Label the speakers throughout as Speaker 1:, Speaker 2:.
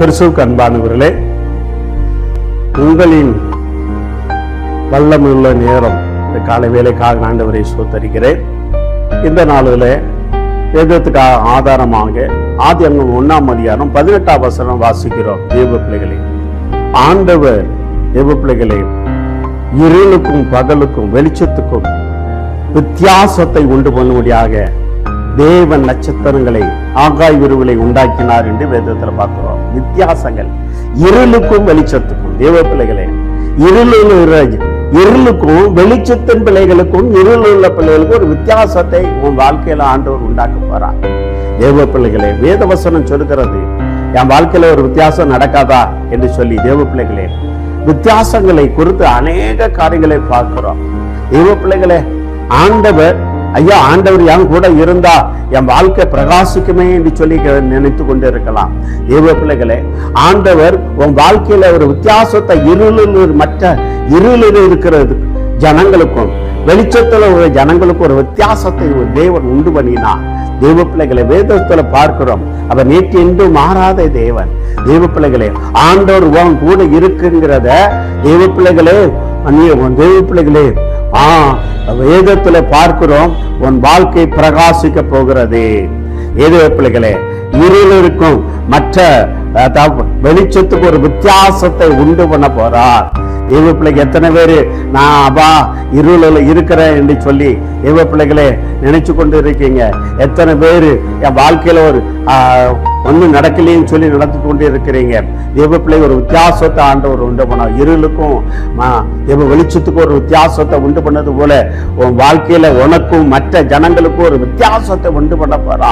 Speaker 1: கிறிஸ்துவுக்கு அன்பானவர்களே, உங்களின் வல்லமுள்ள நேரம் இந்த காலை வேலைக்காக ஆண்டவரை ஸ்தோத்தரிக்கிறேன். இந்த நாளில் வேதத்துக்காக ஆதாரமாக ஆதியாகமம் 1:18 வாசிக்கிறோம். தேவ பிள்ளைகளே, ஆண்டவர் தேவ பிள்ளைகளே இருளுக்கும் பகலுக்கும் வெளிச்சத்துக்கும் வித்தியாசத்தை உண்டு பண்ணும்படியாக தேவன் நட்சத்திரங்களை ஆகாய விருவிலை உண்டாக்கினார் என்று வேதத்தில் பார்க்கிறோம். வித்தியாசங்கள் இருளுக்கும் வெளிச்சத்துக்கும். தேவ பிள்ளைகளே, இருளுக்கும் வெளிச்சத்தின் பிள்ளைகளுக்கும் இருள் உள்ள பிள்ளைகளுக்கும் ஒரு வித்தியாசத்தை உன் வாழ்க்கையில ஆண்டவர் உண்டாக்க போறார். தேவ பிள்ளைகளே, வேதவசனம் சொல்லுகிறது, என் வாழ்க்கையில ஒரு வித்தியாசம் நடக்காதா என்று சொல்லி. தேவ பிள்ளைகளே, வித்தியாசங்களை குறித்து அநேக காரியங்களை பார்க்கிறோம். தேவ பிள்ளைகளே, ஆண்டவர் என் கூட இருந்தா என் வாழ்க்கை பிரகாசிக்குமே என்று சொல்லி நினைத்து கொண்டு இருக்கலாம். தேவ பிள்ளைகளே, ஆண்டவர் உன் வாழ்க்கையில ஒரு வித்தியாசத்தை இருளில் இருக்கிறது ஜனங்களுக்கும் வெளிச்சத்துல உள்ள ஜனங்களுக்கும் ஒரு வித்தியாசத்தை தேவன் உண்டு பண்ணினார். தேவ பிள்ளைகளை வேதத்துல பார்க்கிறோம். அவர் நேற்று என்று மாறாத தேவன். தேவ பிள்ளைகளே, ஆண்டவர் உன் கூட இருக்குங்கிறத தேவ பிள்ளைகளே வேதத்துல பார்க்கிறோம். உன் வாழ்க்கை பிரகாசிக்க போகிறது. தேவ பிள்ளைகளே, இருள் இருக்கும் மற்ற வெளிச்சத்துக்கு ஒரு வித்தியாசத்தை உண்டு பண்ண போறார். தேவ பிள்ளைக்கு எத்தனை பேரு நான் இருளில் இருக்கிறேன் என்று சொல்லி தேவ பிள்ளைகளே நினைச்சு கொண்டு இருக்கீங்க? எத்தனை பேரு என் வாழ்க்கையில ஒரு ஒன்றும் நடக்கலைன்னு சொல்லி நடத்தி கொண்டு இருக்கிறீங்க? தேவ பிள்ளை ஒரு வித்தியாசத்தை ஆண்டவர் உண்டு பண்ண, இருளுக்கும் தேவ வெளிச்சத்துக்கும் ஒரு வித்தியாசத்தை உண்டு பண்ணது போல உன் வாழ்க்கையில உனக்கும் மற்ற ஜனங்களுக்கும் ஒரு வித்தியாசத்தை உண்டு பண்ண போறா.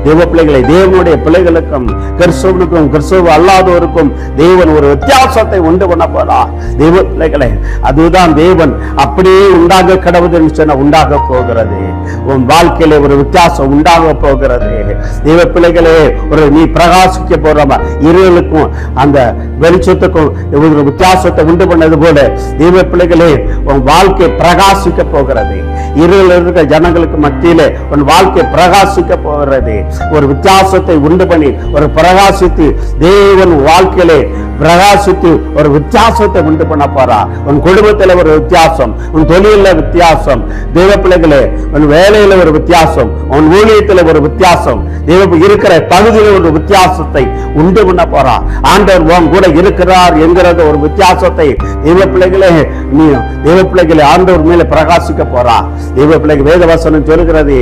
Speaker 1: தேவ பிள்ளைகளை, தேவனுடைய பிள்ளைகளுக்கும் கிறிஸ்துவனுக்கும் கிறிஸ்துவ அல்லாதோருக்கும் தேவன் ஒரு வித்தியாசத்தை உண்டு பண்ண போறா. தேவ பிள்ளைகளை, அதுதான் தேவன் அப்படியே உண்டாக கடவுள் சொன்ன உண்டாக போகிறது. உன் வாழ்க்கையில ஒரு வித்தியாசம் உண்டாக போகிறது. தேவ பிள்ளைகளே, ஒரு நீ பிரகாசிக்க போறோமா, இருளுக்கும் அந்த வெளிச்சத்துக்கும் ஒரு வித்தியாசத்தை உண்டு பண்ணது போல தேவ பிள்ளைகளே உன் வாழ்க்கை பிரகாசிக்க போகிறது. இருளில் இருக்கிற ஜனங்களுக்கு மத்தியிலே உன் வாழ்க்கை பிரகாசிக்க போகிறது. ஒரு வித்தியாசத்தை உண்டு பண்ணி ஒரு பிரகாசித்து தேவன் வாழ்க்கையிலே பிரகாசித்து ஒரு வித்தியாசத்தை உண்டு பண்ண போறா. உன் குடும்பத்துல ஒரு வித்தியாசம், உன் தொழில வித்தியாசம், தேவ பிள்ளைகளே உன் வேலையில ஒரு வித்தியாசம், உன் ஊழியத்துல ஒரு வித்தியாசம், இருக்கிற பகுதியில் ஒரு வித்தியாசத்தை உண்டு பண்ண போறா. ஆண்டவர் உன் கூட இருக்கிறார் என்கிறத ஒரு வித்தியாசத்தை தேவ பிள்ளைகளே ஆண்டவர் மேல பிரகாசிக்க போறா. தேவ பிள்ளைக்கு வேதவசனம் சொல்கிறது,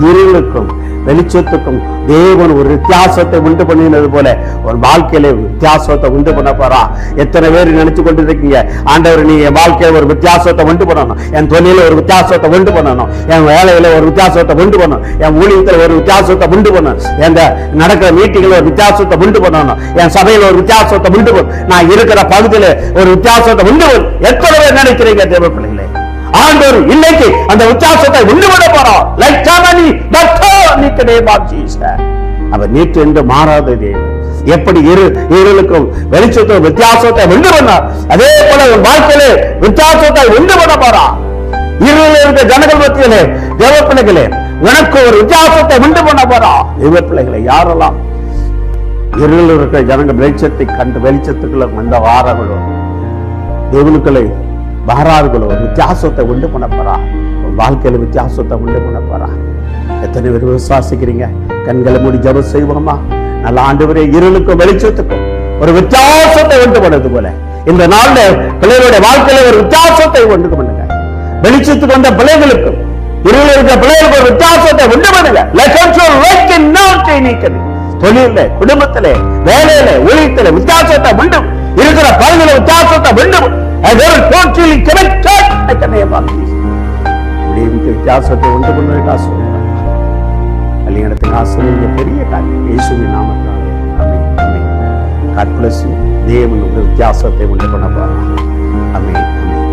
Speaker 1: இருளுக்கும் வெளிச்சத்துக்கும் தேவன் ஒரு வித்தியாசத்தை உண்டு பண்ணினது போல ஒரு வாழ்க்கையில வித்தியாசத்தை உண்டு பண்ண போறா. எத்தனை பேர் நினைச்சு கொண்டு இருக்கீங்க, ஆண்டவர் நீ என் வாழ்க்கையில ஒரு வித்தியாசத்தை உண்டு பண்ணணும், என் தொழில ஒரு வித்தியாசத்தை உண்டு பண்ணணும், என் வேலையில ஒரு வித்தியாசத்தை உண்டு பண்ணணும், என் ஊழியத்துல ஒரு வித்தியாசத்தை உண்டு பண்ணணும், என் நடக்கிற மீட்டிங்ல ஒரு வித்தியாசத்தை உண்டு பண்ணணும், என் சபையில ஒரு வித்தியாசத்தை உண்டு பண்ணணும், நான் இருக்கிற பகுதியில ஒரு வித்தியாசத்தை உண்டு பண்ணணும். எத்தனை பேர் நினைக்கிறீங்க தேவ பிள்ளைகளே? ஆண்டவர் இன்னைக்கு அந்த வித்தியாசத்தை உண்டு பண்ண போறோம். அவர் நேற்று என்று மாறாத தேவன். எப்படி இருளுக்கும் வெளிச்சத்துக்கும் வித்தியாசத்தை உண்டு பண்ணார், அதே போல வாழ்க்கையில வித்தியாசத்தை உண்டு பண்ண போறார். இருளில் இருக்க ஜனங்கள் மத்தியிலே தேவ பிள்ளைகளே உனக்கு ஒரு வித்தியாசத்தை உண்டு பண்ண போறார். தேவ பிள்ளைகளை, யாரெல்லாம் இருளில் இருக்கிற ஜனங்கள் வெளிச்சத்தை கண்டு வெளிச்சத்துக்குள்ள வந்த வாரங்களோ தேவனுக்களை வாரார்களோ வித்தியாசத்தை உண்டு பண்ண போறா. வாழ்க்கையில வித்தியாசத்தை உண்டு பண்ண போறா. எத்தனை பேர் விசுவாசிக்கிறீங்க? கண்களை மூடி ஜெபம் செய்வோமா? நல்ல ஆண்டவரே, இருளுக்கும் வெளிச்சத்துக்கும் ஒரு வித்தியாசத்தை உண்டு பண்ணது போல இந்த நாள்ல பிள்ளைகளுடைய வாழ்க்கையில ஒரு வித்தியாசத்தை உண்டு பண்ணுங்க. வெளிச்சத்துக்கு வந்த பிள்ளைகளுக்கும் இருளில் இருக்கிற பிள்ளைகளுக்கு ஒரு வித்தியாசத்தை உண்டு பண்ணுங்க. தொழில, குடும்பத்திலே, வேலையில, ஊழியத்திலே வித்தியாசத்தை உண்டு இருக்கிற பகுதியில வித்தியாசத்தை உண்டு வித்தியாசத்தை உண்டு பண்ணுவதற்காக சொல்றேன். கல்யாணத்துக்கு ஆசிரியர் பெரிய காரியம் இயேசுவின் நாமத்தினாலே. ஆமென், ஆமென். God bless you. தேவன் வித்தியாசத்தை உண்டு பண்ண போறார். ஆமென், ஆமென்.